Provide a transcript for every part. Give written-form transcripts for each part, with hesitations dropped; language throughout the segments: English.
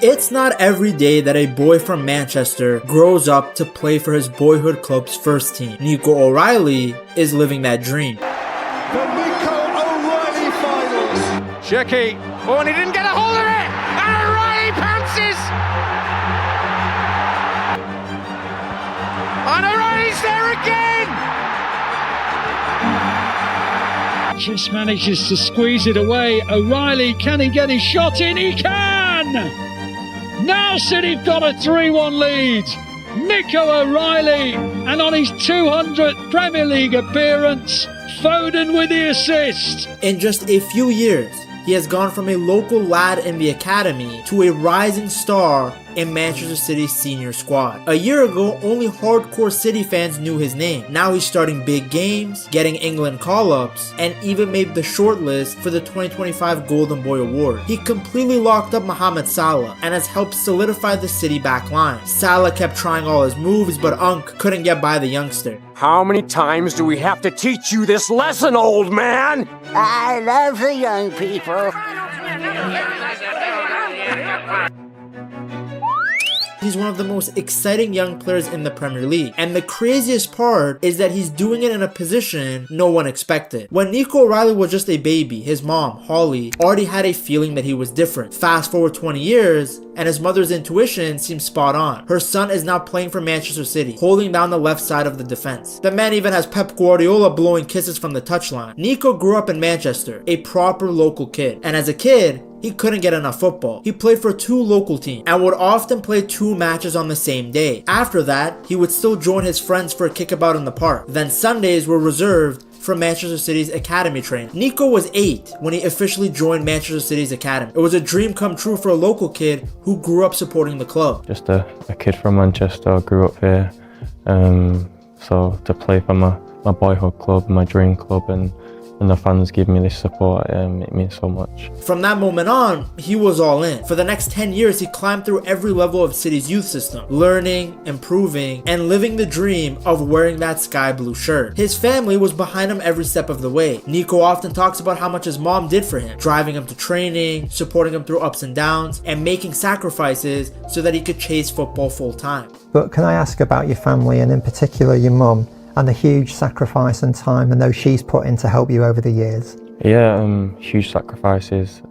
It's not every day that a boy from Manchester grows up to play for his boyhood club's first team. Nico O'Reilly is living that dream. The Nico O'Reilly finals. Shecky. Oh, and he didn't get a hold of it. And O'Reilly pounces. And O'Reilly's there again. Just manages to squeeze it away. O'Reilly, can he get his shot in? He can! Now City've got a 3-1 lead. Nico O'Reilly, and on his 200th Premier League appearance, Foden with the assist. In just a few years, he has gone from a local lad in the academy to a rising star in Manchester City's senior squad. A year ago, only hardcore City fans knew his name. Now he's starting big games, getting England call-ups, and even made the shortlist for the 2025 Golden Boy Award. He completely locked up Mohamed Salah and has helped solidify the City back line. Salah kept trying all his moves, but Unk couldn't get by the youngster. How many times do we have to teach you this lesson, old man? I love the young people. He's one of the most exciting young players in the Premier League. And the craziest part is that he's doing it in a position no one expected. When Nico O'Reilly was just a baby, his mom, Holly, already had a feeling that he was different. Fast forward 20 years, and his mother's intuition seems spot on. Her son is now playing for Manchester City, holding down the left side of the defense. The man even has Pep Guardiola blowing kisses from the touchline. Nico grew up in Manchester, a proper local kid. And as a kid, he couldn't get enough football. He played for 2 local teams and would often play 2 matches on the same day. After that, he would still join his friends for a kickabout in the park. Then Sundays were reserved for Manchester City's academy training. Nico was 8 when he officially joined Manchester City's academy. It was a dream come true for a local kid who grew up supporting the club. Just a kid from Manchester, grew up here. So to play for my boyhood club, my dream club, and the fans give me this support, it means so much. From that moment on, he was all in. For the next 10 years, he climbed through every level of City's youth system, learning, improving, and living the dream of wearing that sky blue shirt. His family was behind him every step of the way. Nico often talks about how much his mom did for him, driving him to training, supporting him through ups and downs, and making sacrifices so that he could chase football full time. But can I ask about your family, and in particular your mum, and the huge sacrifice and time I know she's put in to help you over the years? Yeah, huge sacrifices.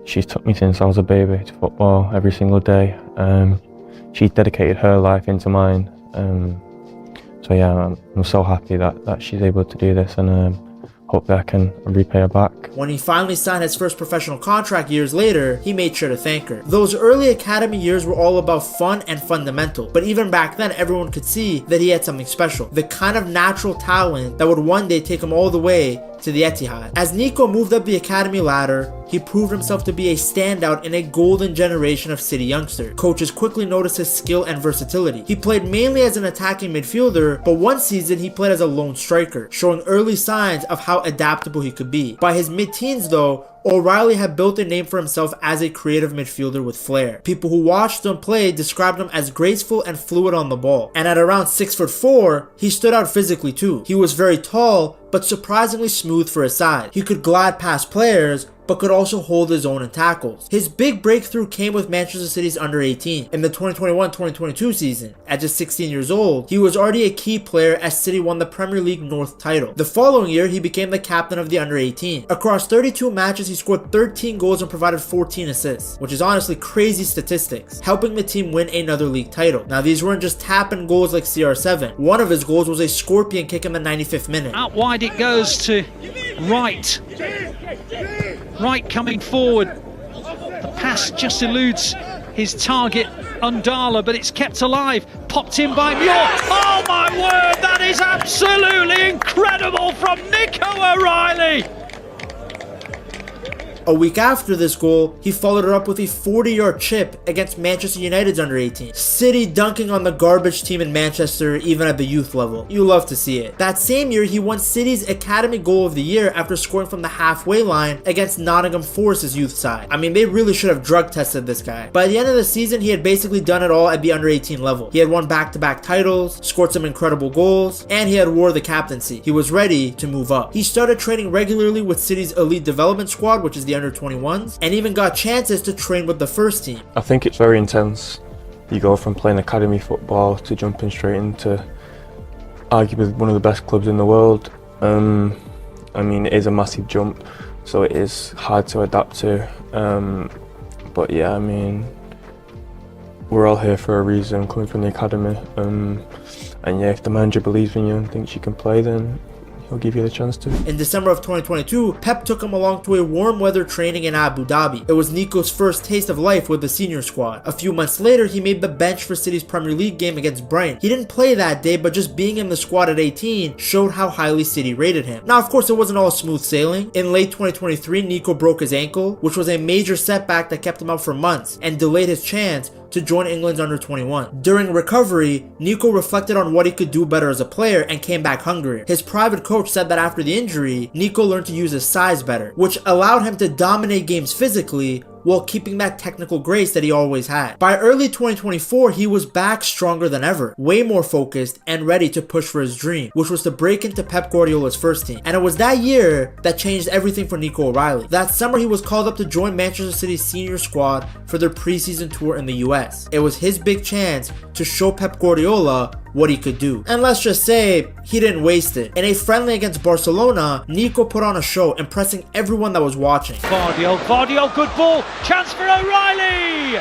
She's took me since I was a baby to football every single day. She's dedicated her life into mine. So yeah, I'm so happy that she's able to do this, and hope that I can repay her back. When he finally signed his first professional contract years later, he made sure to thank her. Those early academy years were all about fun and fundamental, but even back then everyone could see that he had something special, the kind of natural talent that would one day take him all the way to the Etihad. As Nico moved up the academy ladder, he proved himself to be a standout in a golden generation of City youngsters. Coaches quickly noticed his skill and versatility. He played mainly as an attacking midfielder, but one season he played as a lone striker, showing early signs of how adaptable he could be. By his mid-teens though, O'Reilly had built a name for himself as a creative midfielder with flair. People who watched him play described him as graceful and fluid on the ball. And at around 6'4", he stood out physically too. He was very tall, but surprisingly smooth for his size. He could glide past players, but could also hold his own in tackles. His big breakthrough came with Manchester City's under-18. In the 2021-2022 season, at just 16 years old, he was already a key player as City won the Premier League North title. The following year, he became the captain of the under-18. Across 32 matches, he scored 13 goals and provided 14 assists, which is honestly crazy statistics, helping the team win another league title. Now, these weren't just tap-in goals like CR7. One of his goals was a scorpion kick in the 95th minute. Out wide it goes to Wright. Wright coming forward. The pass just eludes his target, Undala, but it's kept alive. Popped in by Muir. Oh my word, that is absolutely incredible from Nico O'Reilly. A week after this goal, he followed it up with a 40-yard chip against Manchester United's under-18. City dunking on the garbage team in Manchester even at the youth level. You love to see it. That same year, he won City's Academy Goal of the Year after scoring from the halfway line against Nottingham Forest's youth side. I mean, they really should have drug tested this guy. By the end of the season, he had basically done it all at the under-18 level. He had won back-to-back titles, scored some incredible goals, and he had wore the captaincy. He was ready to move up. He started training regularly with City's elite development squad, which is the the under-21s and even got chances to train with the first team. I think it's very intense. You go from playing academy football to jumping straight into arguably one of the best clubs in the world. I mean, it is a massive jump, so it is hard to adapt to. But yeah, I mean, we're all here for a reason, coming from the academy. And yeah, if the manager believes in you and thinks you can play, then he'll give you the chance to. In December of 2022, Pep took him along to a warm weather training in Abu Dhabi. It was Nico's first taste of life with the senior squad. A few months later, he made the bench for City's Premier League game against Brighton. He didn't play that day, but just being in the squad at 18 showed how highly City rated him. Now, of course, it wasn't all smooth sailing. In late 2023, Nico broke his ankle, which was a major setback that kept him out for months and delayed his chance to join England's under-21. During recovery, Nico reflected on what he could do better as a player and came back hungrier. His private coach said that after the injury, Nico learned to use his size better, which allowed him to dominate games physically while keeping that technical grace that he always had. By early 2024, he was back stronger than ever, way more focused and ready to push for his dream, which was to break into Pep Guardiola's first team. And it was that year that changed everything for Nico O'Reilly. That summer, he was called up to join Manchester City's senior squad for their preseason tour in the US. It was his big chance to show Pep Guardiola what he could do. And let's just say, he didn't waste it. In a friendly against Barcelona, Nico put on a show, impressing everyone that was watching. Vardiol, good ball, chance for O'Reilly!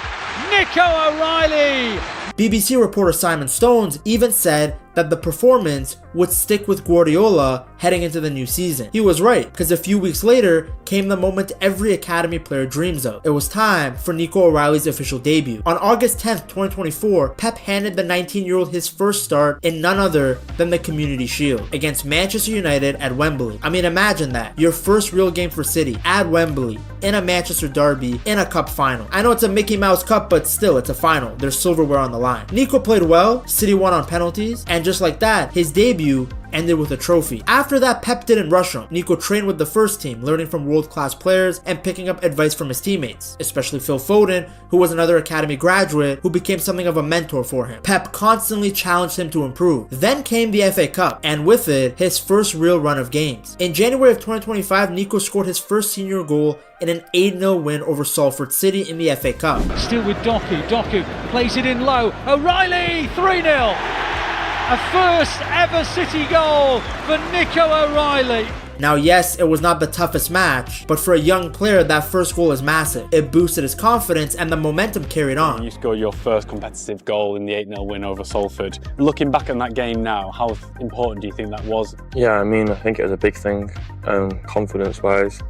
Nico O'Reilly! BBC reporter Simon Stones even said that the performance would stick with Guardiola heading into the new season. He was right, because a few weeks later came the moment every academy player dreams of. It was time for Nico O'Reilly's official debut. On August 10th, 2024, Pep handed the 19-year-old his first start in none other than the Community Shield against Manchester United at Wembley. I mean, imagine that. Your first real game for City at Wembley, in a Manchester derby, in a cup final. I know it's a Mickey Mouse Cup, but still, it's a final. There's silverware on the line. Nico played well, City won on penalties, and just like that, his debut ended with a trophy. After that, Pep didn't rush him. Nico trained with the first team, learning from world-class players and picking up advice from his teammates, especially Phil Foden, who was another academy graduate who became something of a mentor for him. Pep constantly challenged him to improve. Then came the FA Cup, and with it, his first real run of games. In January of 2025, Nico scored his first senior goal in an 8-0 win over Salford City in the FA Cup. Still with Doku, plays it in low, O'Reilly, 3-0! A first ever City goal for Nico O'Reilly. Now yes, it was not the toughest match, but for a young player, that first goal is massive. It boosted his confidence and the momentum carried on. You scored your first competitive goal in the 8-0 win over Salford. Looking back on that game now, how important do you think that was? Yeah, I mean, I think it was a big thing, confidence-wise.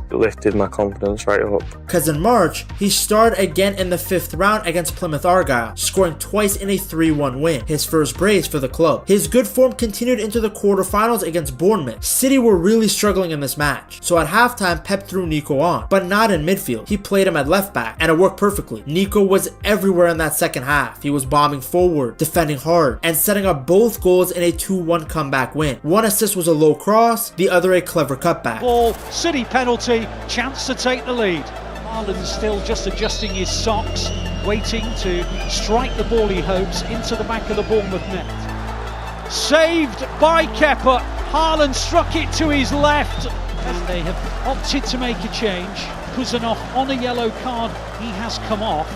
It lifted my confidence right up. Because in March, he starred again in the 5th round against Plymouth Argyle, scoring twice in a 3-1 win, his first brace for the club. His good form continued into the quarterfinals against Bournemouth. City were really struggling in this match, so at halftime, Pep threw Nico on, but not in midfield. He played him at left back, and it worked perfectly. Nico was everywhere in that second half. He was bombing forward, defending hard, and setting up both goals in a 2-1 comeback win. One assist was a low cross, the other a clever cutback. Ball, City penalty. Chance to take the lead. Haaland's still just adjusting his socks, waiting to strike the ball he hopes into the back of the Bournemouth net. Saved by Kepa. Haaland struck it to his left, and they have opted to make a change. Kuzanov on a yellow card, he has come off.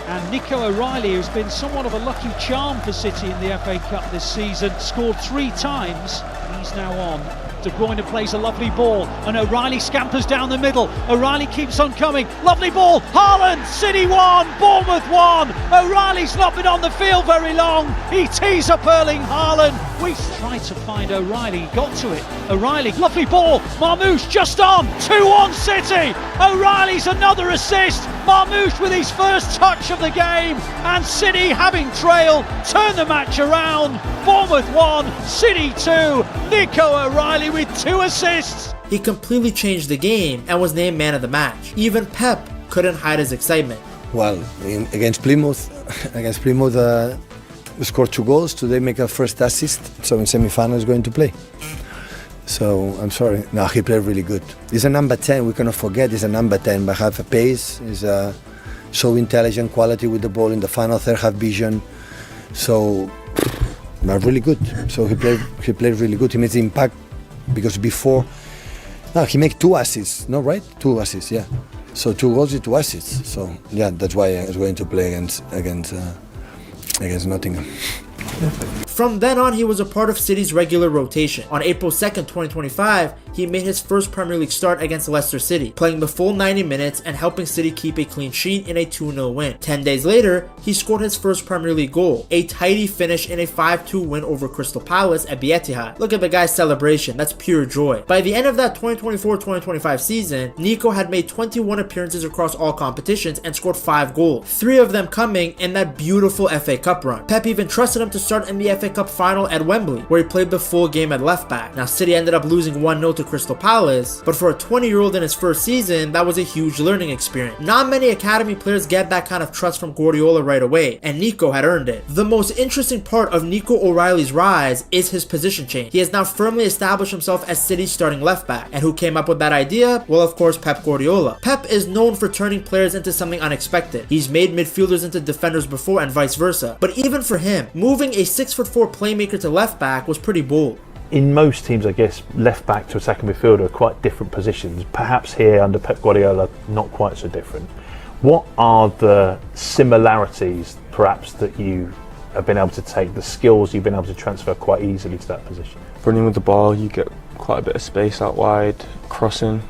And Nico O'Reilly, who's been somewhat of a lucky charm for City in the FA Cup this season, scored 3 times. He's now on. De Bruyne plays a lovely ball, and O'Reilly scampers down the middle. O'Reilly keeps on coming. Lovely ball. Haaland, City 1, Bournemouth 1. O'Reilly's not been on the field very long. He tees up Erling Haaland. We tried to find O'Reilly, got to it. O'Reilly, lovely ball. Marmoush just on. 2-1 City. O'Reilly's another assist. Marmoush with his first touch of the game, and City, having trailed, turn the match around. Bournemouth 1, City 2. Nico O'Reilly with 2 assists. He completely changed the game and was named man of the match. Even Pep couldn't hide his excitement. Well, against Plymouth, we scored 2 goals. Today make a first assist, so in semi-final he's going to play. So I'm sorry. No, he played really good. He's a number 10. We cannot forget he's a number 10. But have a pace. He's so intelligent, quality with the ball in the final third, have vision. So, but really good. So he played really good. He made the impact because before No, he make 2 assists, no, right? 2 assists, yeah. So 2 goals with 2 assists. So yeah, that's why I was going to play against Nottingham. From then on, he was a part of City's regular rotation. On April 2nd, 2025, he made his first Premier League start against Leicester City, playing the full 90 minutes and helping City keep a clean sheet in a 2-0 win. 10 days later, he scored his first Premier League goal, a tidy finish in a 5-2 win over Crystal Palace at the Etihad. Look at the guy's celebration, that's pure joy. By the end of that 2024-2025 season, Nico had made 21 appearances across all competitions and scored 5 goals, 3 of them coming in that beautiful FA Cup run. Pep even trusted him to start in the FA Cup final at Wembley, where he played the full game at left back. Now, City ended up losing 1-0 to Crystal Palace, but for a 20-year-old in his first season, that was a huge learning experience. Not many academy players get that kind of trust from Guardiola right away, and Nico had earned it. The most interesting part of Nico O'Reilly's rise is his position change. He has now firmly established himself as City's starting left back, and who came up with that idea? Well, of course, Pep Guardiola. Pep is known for turning players into something unexpected. He's made midfielders into defenders before and vice versa, but even for him, moving a 6'4" playmaker to left back was pretty bold. In most teams, I guess, left back to a second midfielder are quite different positions. Perhaps here under Pep Guardiola, not quite so different. What are the similarities, perhaps, that you have been able to take, the skills you've been able to transfer quite easily to that position? Running with the ball, you get quite a bit of space out wide. Crossing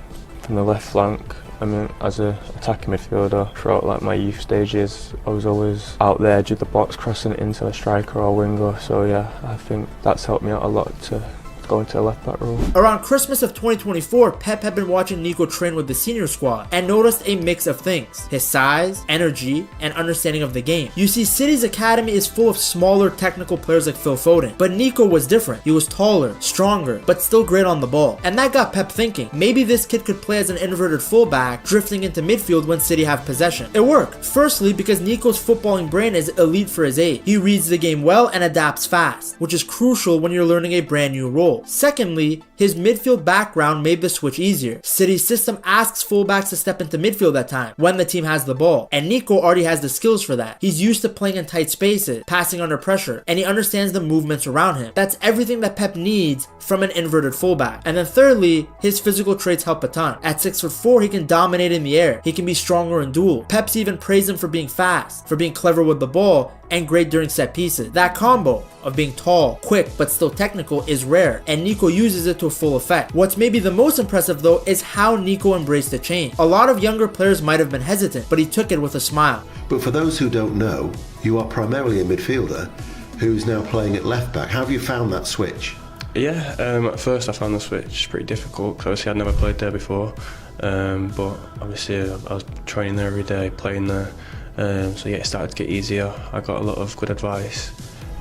from the left flank. I mean, as an attacking midfielder, throughout like my youth stages, I was always out the edge of the box, crossing it into a striker or winger. So yeah, I think that's helped me out a lot to go into a left back role. Around Christmas of 2024, Pep had been watching Nico train with the senior squad and noticed a mix of things: his size, energy, and understanding of the game. You see, City's academy is full of smaller technical players like Phil Foden, but Nico was different. He was taller, stronger, but still great on the ball. And that got Pep thinking, maybe this kid could play as an inverted fullback, drifting into midfield when City have possession. It worked. Firstly, because Nico's footballing brain is elite for his age. He reads the game well and adapts fast, which is crucial when you're learning a brand new role. Secondly, his midfield background made the switch easier. City's system asks fullbacks to step into midfield at times when the team has the ball, and Nico already has the skills for that. He's used to playing in tight spaces, passing under pressure, and he understands the movements around him. That's everything that Pep needs from an inverted fullback. And then thirdly, his physical traits help a ton. At 6'4", he can dominate in the air. He can be stronger in duel. Pep's even praised him for being fast, for being clever with the ball, and great during set pieces. That combo of being tall, quick, but still technical is rare, and Nico uses it to full effect. What's maybe the most impressive though is how Nico embraced the change. A lot of younger players might have been hesitant, but he took it with a smile. But for those who don't know, you are primarily a midfielder who's now playing at left back. How have you found that switch? Yeah, at first I found the switch pretty difficult because obviously I'd never played there before, but obviously I was training there every day, playing there. So yeah, it started to get easier. I got a lot of good advice.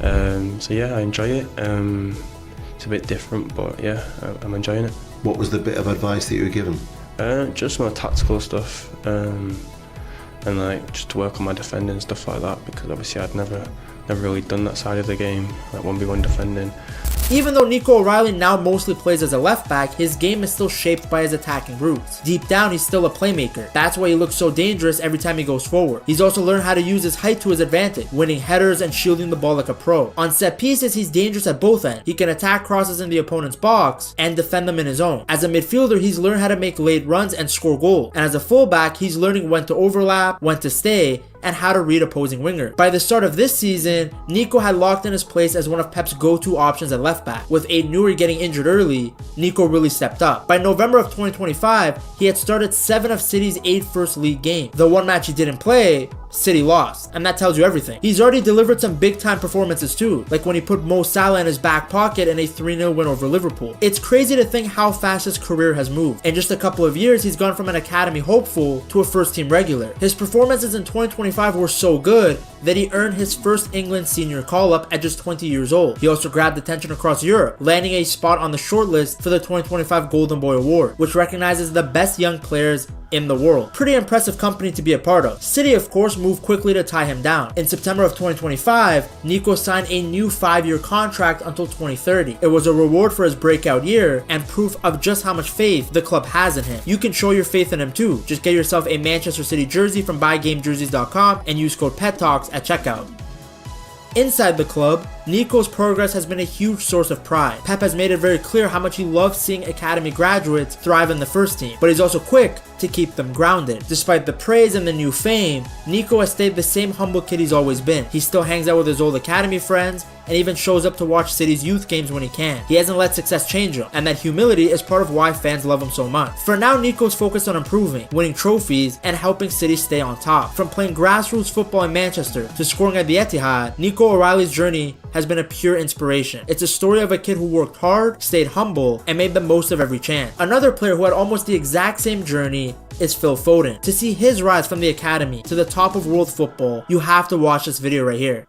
So yeah, I enjoy it. It's a bit different, but yeah, I'm enjoying it. What was the bit of advice that you were given? Just more tactical stuff, and like just to work on my defending and stuff like that, because obviously I'd never really done that side of the game, like 1v1 defending. Even though Nico O'Reilly now mostly plays as a left back, his game is still shaped by his attacking roots. Deep down, he's still a playmaker. That's why he looks so dangerous every time he goes forward. He's also learned how to use his height to his advantage, winning headers and shielding the ball like a pro. On set pieces, he's dangerous at both ends. He can attack crosses in the opponent's box and defend them in his own. As a midfielder, he's learned how to make late runs and score goals. And as a fullback, he's learning when to overlap, when to stay, and how to read opposing winger. By the start of this season, Nico had locked in his place as one of Pep's go-to options at left back. With Aid Nuri getting injured early, Nico really stepped up. By November of 2025, he had started 7 of City's 8 first league games. The one match he didn't play, City lost, and that tells you everything. He's already delivered some big time performances too, like when he put Mo Salah in his back pocket in a 3-0 win over Liverpool. It's crazy to think how fast his career has moved. In just a couple of years, he's gone from an academy hopeful to a first team regular. His performances in 2025 were so good that he earned his first England senior call-up at just 20 years old. He also grabbed attention across Europe, landing a spot on the shortlist for the 2025 Golden Boy Award, which recognizes the best young players in the world. Pretty impressive company to be a part of. City, of course, moved quickly to tie him down. In September of 2025, Nico signed a new 5-year contract until 2030. It was a reward for his breakout year and proof of just how much faith the club has in him. You can show your faith in him too. Just get yourself a Manchester City jersey from buygamejerseys.com and use code PedTalks at checkout. Inside the club, Nico's progress has been a huge source of pride. Pep has made it very clear how much he loves seeing academy graduates thrive in the first team, but he's also quick to keep them grounded. Despite the praise and the new fame, Nico has stayed the same humble kid he's always been. He still hangs out with his old academy friends and even shows up to watch City's youth games when he can. He hasn't let success change him, and that humility is part of why fans love him so much. For now, Nico's focused on improving, winning trophies, and helping City stay on top. From playing grassroots football in Manchester to scoring at the Etihad, Nico O'Reilly's journey has been a pure inspiration. It's a story of a kid who worked hard, stayed humble, and made the most of every chance. Another player who had almost the exact same journey is Phil Foden. To see his rise from the academy to the top of world football, you have to watch this video right here.